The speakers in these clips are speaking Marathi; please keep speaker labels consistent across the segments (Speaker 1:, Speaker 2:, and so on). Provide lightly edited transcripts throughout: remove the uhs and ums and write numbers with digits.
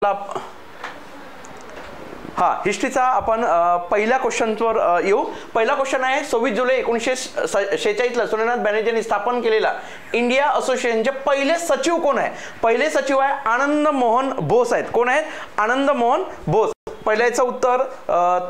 Speaker 1: हा हिस्ट्रीचा आपण पहिल्या क्वेश्चनवर येऊ। पहिला क्वेश्चन आहे 26 जुलै 1946 ला सोनानाथ बॅनर्जींनी स्थापन केलेला इंडिया असोसिएशनचे पहिले सचिव कोण आहे? पहिले सचिव आहे आनंद मोहन बोस आहेत। कोण आहेत? आनंद मोहन बोस। पहिल्याचं उत्तर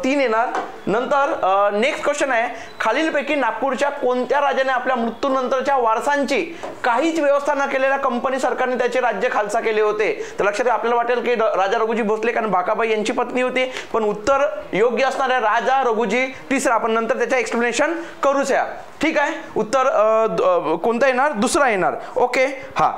Speaker 1: 3 येणार। नंतर नेक्स्ट क्वेश्चन आहे खालीलपैकी नागपूरच्या कोणत्या राजाने आपल्या मृत्यूनंतरच्या वारसांची काहीच व्यवस्था न केलेल्या कंपनी सरकारने त्याचे राज्य खालसा केले होते? तर लक्षात घ्या, आपल्याला वाटेल की राजा रघुजी भोसले कारण बाकाबाई यांची पत्नी होती, पण उत्तर योग्य असणार आहे राजा रघुजी तिसरा। आपण नंतर त्याचे एक्सप्लेनेशन करूच या, ठीक आहे। उत्तर कोणता येणार? दुसरा येणार। ओके हा।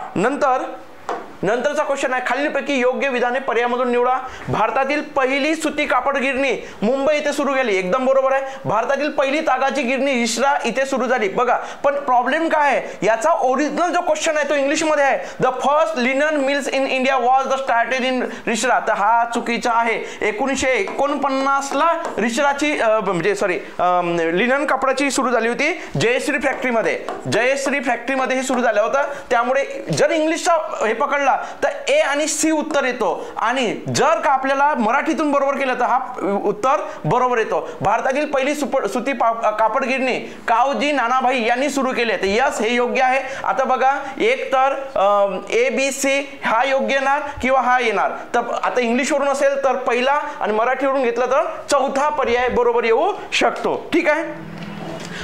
Speaker 1: नंतरचा क्वेश्चन आहे खालीलपैकी योग्य विधाने पर्यायामधून निवडा। भारतातील पहिली सुती कापड गिरणी मुंबई इथे सुरू झाली, एकदम बरोबर आहे। भारतातील पहिली तागाची गिरणी रिश्रा इथे सुरू झाली, बघा। पण प्रॉब्लेम काय आहे, याचा ओरिजिनल जो क्वेश्चन आहे तो इंग्लिश मध्ये आहे, the first linen mills in India was the started in Rishra. तर हा चुकीचा आहे। 1949 ला रिश्राची म्हणजे लिनन कापडाची सुरू झाली होती जयश्री फॅक्टरीमध्ये। जयश्री फॅक्टरीमध्ये हे सुरू झालं होतं। त्यामुळे जर इंग्लिशचा हे पकडला तर ए आणि सी उत्तर येतो, आणि जर का आपल्याला मराठीतून बरोबर केलं तर हा उत्तर बरोबर येतो। भारतातील पहिली सुती कापड गिरणी कावजी नानाभाई यांनी सुरू केली आहे, तर यस हे योग्य आहे। आता बघा, एक तर ए बी सी हा योग्य येणार किंवा हा येणार। तर आता इंग्लिश वरून असेल तर पहिला, आणि मराठीवरून घेतलं तर चौथा पर्याय बरोबर येऊ शकतो, ठीक आहे।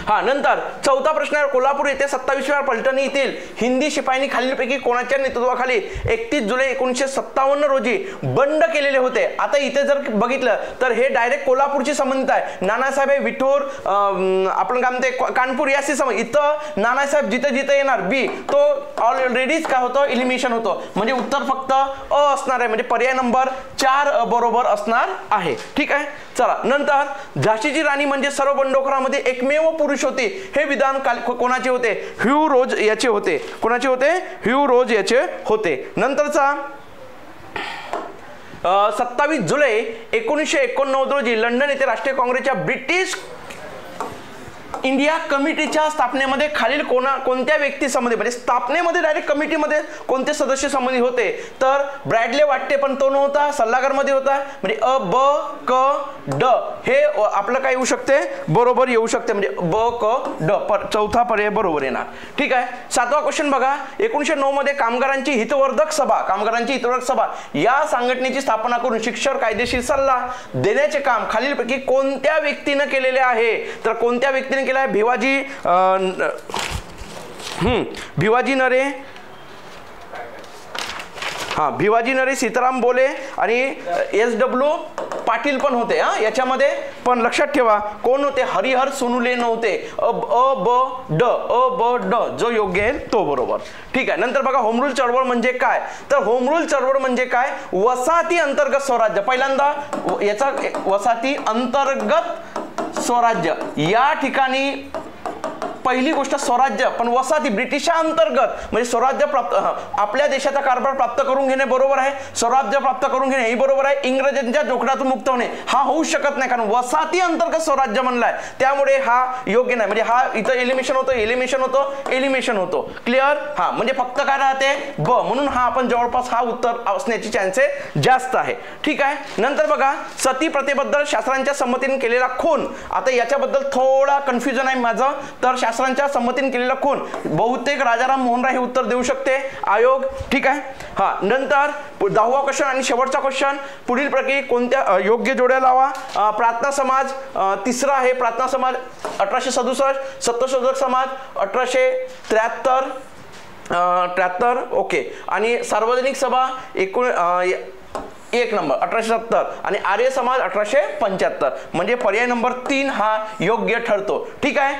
Speaker 1: हा, नंतर चौथा प्रश्न आहे कोल्हापूर येथे 27व्या पलटणी येथील हिंदी शिपायांनी खालीलपैकी कोणाच्या नेतृत्वाखाली 31 जुलै 1957 रोजी बंड केलेले होते? आता इथे जर बघितलं तर हे डायरेक्ट कोल्हापूरशी संबंधित आहे। नानासाहेब विठूर आपण काय म्हणते कानपूर याशी संबंधित। इथं नानासाहेब जिथे जिथे येणार बी तो ऑलरेडीच काय होतं, इलिमिनेशन होतो, म्हणजे उत्तर फक्त अ असणार आहे, म्हणजे पर्याय नंबर 4 बरोबर असणार आहे, ठीक आहे। चला, नंतर झाशीची राणी म्हणजे सर्व बंडखोरांमध्ये एकमेव पुरुष होती, हे विधान कोणाचे होते? ह्यू रोज याचे होते। कोणाचे होते? ह्यू रोज याचे होते। नंतरचा 27 जुलै 1989 रोजी लंडन येथे राष्ट्रीय काँग्रेसच्या ब्रिटिश इंडिया कमिटीच्या स्थापनेमध्ये खालील कोणत्या व्यक्ती संबंधित, म्हणजे स्थापनेमध्ये डायरेक्ट कमिटीमध्ये कोणते सदस्य संबंधित होते? तर ब्रॅडले वाटते, पण तो नव्हता, सल्लागार मध्ये होता, म्हणजे अ ब क ड हे आपलं काय येऊ शकते? बरोबर येऊ शकते, म्हणजे ब क ड चौथा पर्याय बरोबर येणार, ठीक आहे। 7वा क्वेश्चन बघा, 1909 मध्ये कामगारांची हितवर्धक सभा या संघटनेची स्थापना करून शिक्षक कायदेशीर सल्ला देण्याचे काम खालीलपैकी कोणत्या व्यक्तीने केलेले आहे? तर कोणत्या व्यक्तीने केला आहे? भिवाजी नरे, सीताराम बोले आणि SW पाटील पण होते। याच्यामध्ये पण लक्षात ठेवा कोण होते? हरिहर सोनुले नव्हते। अ ब ड जो योग्य आहे तो बरोबर, ठीक आहे। नंतर बघा, होम रूल चळवळ म्हणजे काय? तर होम रूल चळवळ म्हणजे काय? वसाहती अंतर्गत स्वराज्य। पहिल्यांदा याचा वसाहती अंतर्गत स्वराज्य, या ठिकाणी पहिली गोष्ट स्वराज्य, पण वसाहती ब्रिटिशा अंतर्गत, म्हणजे स्वराज्य प्राप्त आपल्या देशाचा कारभार प्राप्त करून घेणे बरोबर आहे, स्वराज्य प्राप्त करून घेणे ही बरोबर आहे। इंग्रजांच्या जोखडातून मुक्त होणे हा होऊ शकत नाही, कारण वसाहती अंतर्गत स्वराज्य म्हणलाय, त्यामुळे हा योग्य नाही, म्हणजे हा इथं एलिमिनेशन होतो। क्लिअर? हा, म्हणजे फक्त काय राहते? ब, म्हणून हा आपण जवळपास हा उत्तर असण्याची चान्सेस जास्त आहे, ठीक आहे। नंतर बघा, सती प्रथेबद्दल शास्त्रांच्या संमतीने केलेला खून, आता याच्याबद्दल थोडा कन्फ्युजन आहे माझं, तर शास्त्रांच्या संमतीने केलेला खून बहुतेक राजाराम मोहन राय हे उत्तर देऊ शकते, आयोग, ठीक आहे। हा, नंतर 10वा क्वेश्चन आणि शेवटचा क्वेश्चन, पुढील प्रकारे कोणत्या योग्य जोड्या लावा? प्रार्थना समाज तिसरा आहे, प्रार्थना समाज 1867, सत्यशोधक समाज 1873, ओके, आणि सार्वजनिक सभा 1 नंबर 1870 आणि आर्य समाज 1875, म्हणजे पर्याय नंबर 3 हा योग्य ठरतो, ठीक आहे।